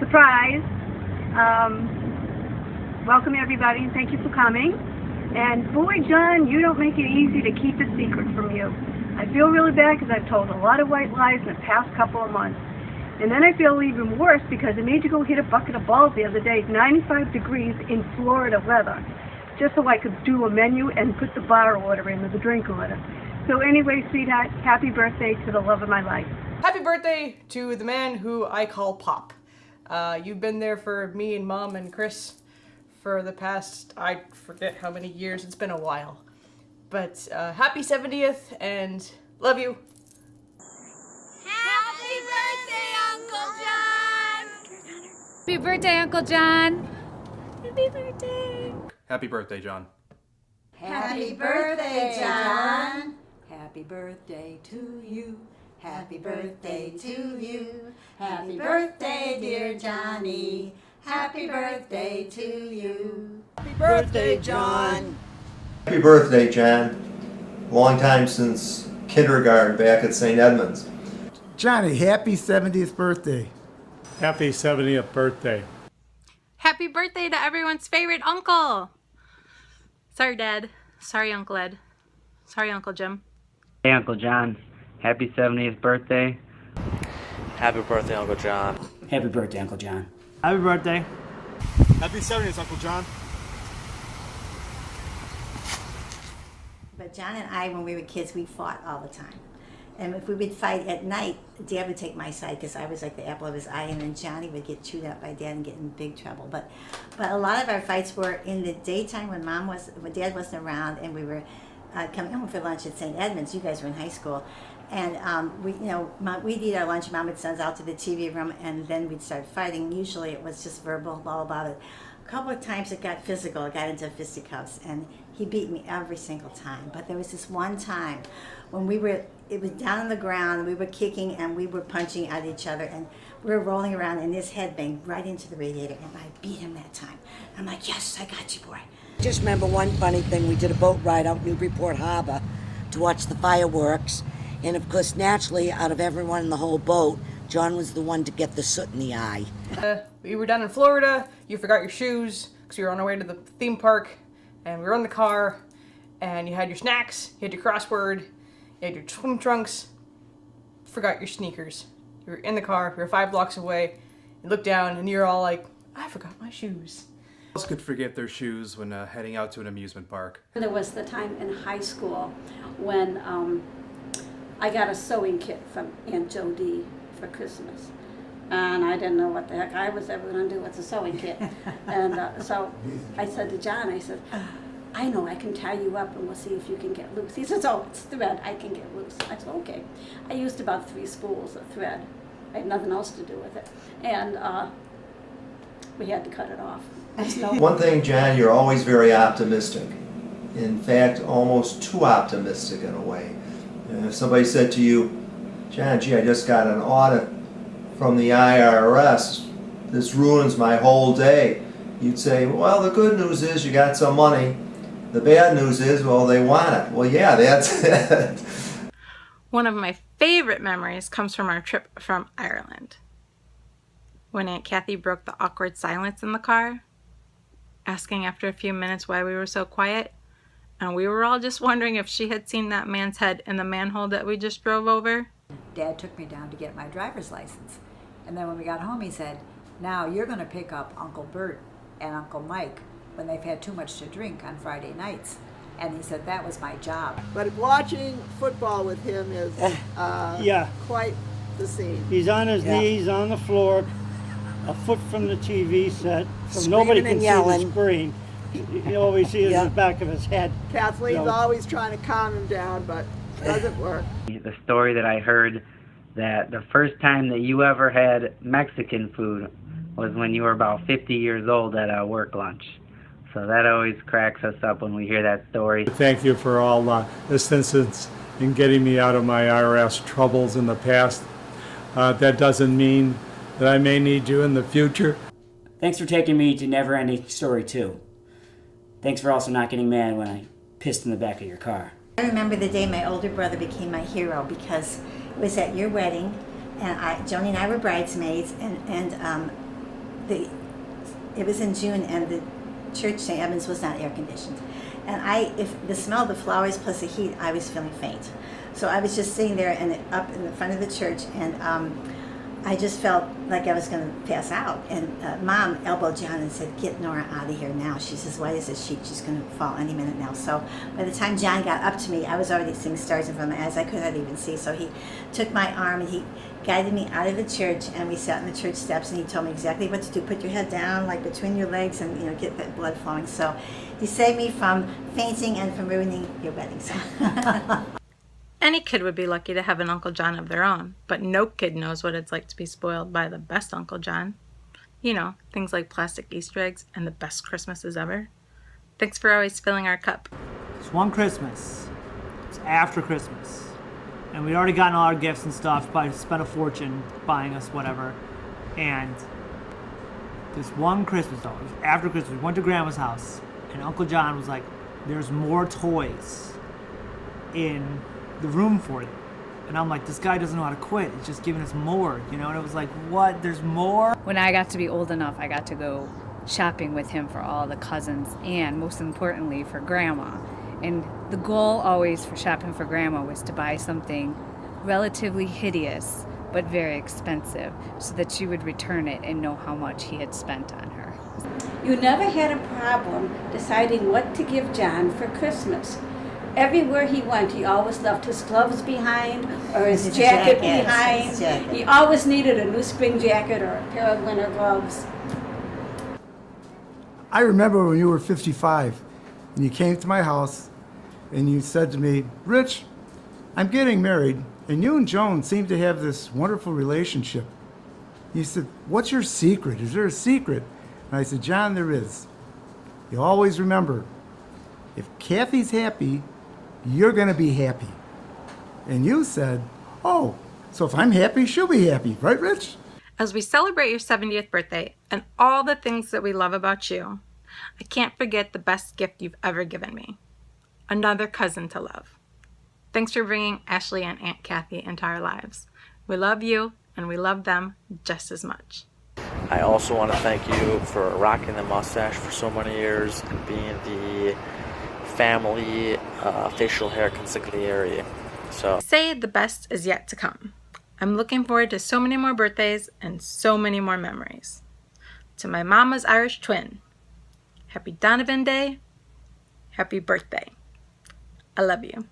surprise. Welcome everybody, and thank you for coming. And boy, John, you don't make it easy to keep a secret from you. I feel really bad because I've told a lot of white lies in the past couple of months. And then I feel even worse because I made you go hit a bucket of balls the other day, 95 degrees in Florida weather, just so I could do a menu and put the bar order in with the drink order. So anyway, sweetheart, happy birthday to the love of my life. Happy birthday to the man who I call Pop. You've been there for me and Mom and Chris for the past, I forget how many years, it's been a while. But happy 70th and love you. Happy birthday, Uncle John! Happy birthday, Uncle John! Happy birthday! Happy birthday, John. Happy birthday, John! Happy birthday to you. Happy birthday to you. Happy birthday, dear Johnny. Happy birthday to you. Happy birthday, John. Happy birthday, John. Long time since kindergarten back at St. Edmunds. Johnny, happy 70th birthday. Happy 70th birthday. Happy birthday to everyone's favorite uncle! Sorry, Dad. Sorry, Uncle Ed. Sorry, Uncle Jim. Hey, Uncle John. Happy 70th birthday. Happy birthday, Uncle John. Happy birthday, Uncle John. Happy birthday. Happy 70th, Uncle John. But John and I, when we were kids, we fought all the time. And if we would fight at night, Dad would take my side because I was like the apple of his eye, and then Johnny would get chewed up by Dad and get in big trouble. But a lot of our fights were in the daytime when Dad wasn't around, and we were coming home for lunch at St. Edmunds. You guys were in high school, and we'd eat our lunch. Mom would send us out to the TV room, and then we'd start fighting. Usually it was just verbal, all about it. A couple of times it got physical. It got into fisticuffs, and he beat me every single time. But there was this one time when it was down on the ground, we were kicking and we were punching at each other, and we were rolling around, and his head banged right into the radiator, and I beat him that time. I'm like, yes, I got you, boy. Just remember one funny thing. We did a boat ride out Newburyport Harbor to watch the fireworks. And of course, naturally, out of everyone in the whole boat, John was the one to get the soot in the eye. We were down in Florida, you forgot your shoes because you were on our way to the theme park, and we were in the car, and you had your snacks, you had your crossword, you had your swim trunks, forgot your sneakers. You were in the car, we were 5 blocks away, you looked down and you're all like, I forgot my shoes. Who else could forget their shoes when heading out to an amusement park? There was the time in high school when I got a sewing kit from Aunt Jody for Christmas. And I didn't know what the heck I was ever going to do with a sewing kit. And so I said to John, I said, I know, I can tie you up and we'll see if you can get loose. He says, oh, it's thread, I can get loose. I said, okay. I used about 3 spools of thread. I had nothing else to do with it. And we had to cut it off. One thing, John, you're always very optimistic. In fact, almost too optimistic in a way. And if somebody said to you, John, gee, I just got an audit from the IRS, this ruins my whole day, you'd say, well, the good news is you got some money. The bad news is, well, they want it. Well, yeah, that's it. One of my favorite memories comes from our trip from Ireland, when Aunt Kathy broke the awkward silence in the car, asking after a few minutes why we were so quiet, and we were all just wondering if she had seen that man's head in the manhole that we just drove over. Dad took me down to get my driver's license, and then when we got home he said, now you're going to pick up Uncle Bert and Uncle Mike when they've had too much to drink on Friday nights. And he said that was my job. But watching football with him is quite the scene. He's on his knees on the floor, a foot from the TV set, so Screaming nobody can and see yelling. the screen. You always see the back of his head. Kathleen's always trying to calm him down, but it doesn't work. The story that I heard that the first time that you ever had Mexican food was when you were about 50 years old at a work lunch. So that always cracks us up when we hear that story. Thank you for all assistance in getting me out of my IRS troubles in the past. That doesn't mean that I may need you in the future. Thanks for taking me to Never Ending Story 2. Thanks for also not getting mad when I pissed in the back of your car. I remember the day my older brother became my hero because it was at your wedding, and Joni and I were bridesmaids, and it was in June, and the church, St. Edmunds, was not air conditioned. And if the smell of the flowers plus the heat, I was feeling faint. So I was just sitting there up in the front of the church, and I just felt like I was going to pass out. And Mom elbowed John and said, "Get Nora out of here now. She's as white as a sheet. She's going to fall any minute now." So by the time John got up to me, I was already seeing stars in front of my eyes. I could not even see. So he took my arm and he guided me out of the church, and we sat on the church steps, and he told me exactly what to do. Put your head down, like between your legs, and get that blood flowing. So he saved me from fainting and from ruining your wedding. So. Any kid would be lucky to have an Uncle John of their own, but no kid knows what it's like to be spoiled by the best Uncle John. You know, things like plastic Easter eggs and the best Christmases ever. Thanks for always filling our cup. It's one Christmas. It's after Christmas. And we'd already gotten all our gifts and stuff, probably spent a fortune buying us whatever. And this one Christmas, though, it was after Christmas, we went to Grandma's house, and Uncle John was like, "There's more toys in the room for you." And I'm like, this guy doesn't know how to quit. He's just giving us more, And it was like, what? There's more? When I got to be old enough, I got to go shopping with him for all the cousins and, most importantly, for Grandma. And the goal always for shopping for Grandma was to buy something relatively hideous but very expensive so that she would return it and know how much he had spent on her. You never had a problem deciding what to give John for Christmas. Everywhere he went, he always left his gloves behind or his jacket behind. His jacket. He always needed a new spring jacket or a pair of winter gloves. I remember when you were 55 and you came to my house and you said to me, "Rich, I'm getting married and you and Joan seem to have this wonderful relationship." You said, "What's your secret? Is there a secret?" And I said, "John, there is. You always remember, if Kathy's happy, you're going to be happy." And you said, "Oh, so if I'm happy, she'll be happy. Right, Rich?" As we celebrate your 70th birthday and all the things that we love about you, I can't forget the best gift you've ever given me. Another cousin to love. Thanks for bringing Ashley and Aunt Kathy into our lives. We love you, and we love them just as much. I also want to thank you for rocking the mustache for so many years and being the family facial hair consigliere. So Say the best is yet to come. I'm looking forward to so many more birthdays and so many more memories. To my mama's Irish twin, happy Donovan Day, happy birthday. I love you.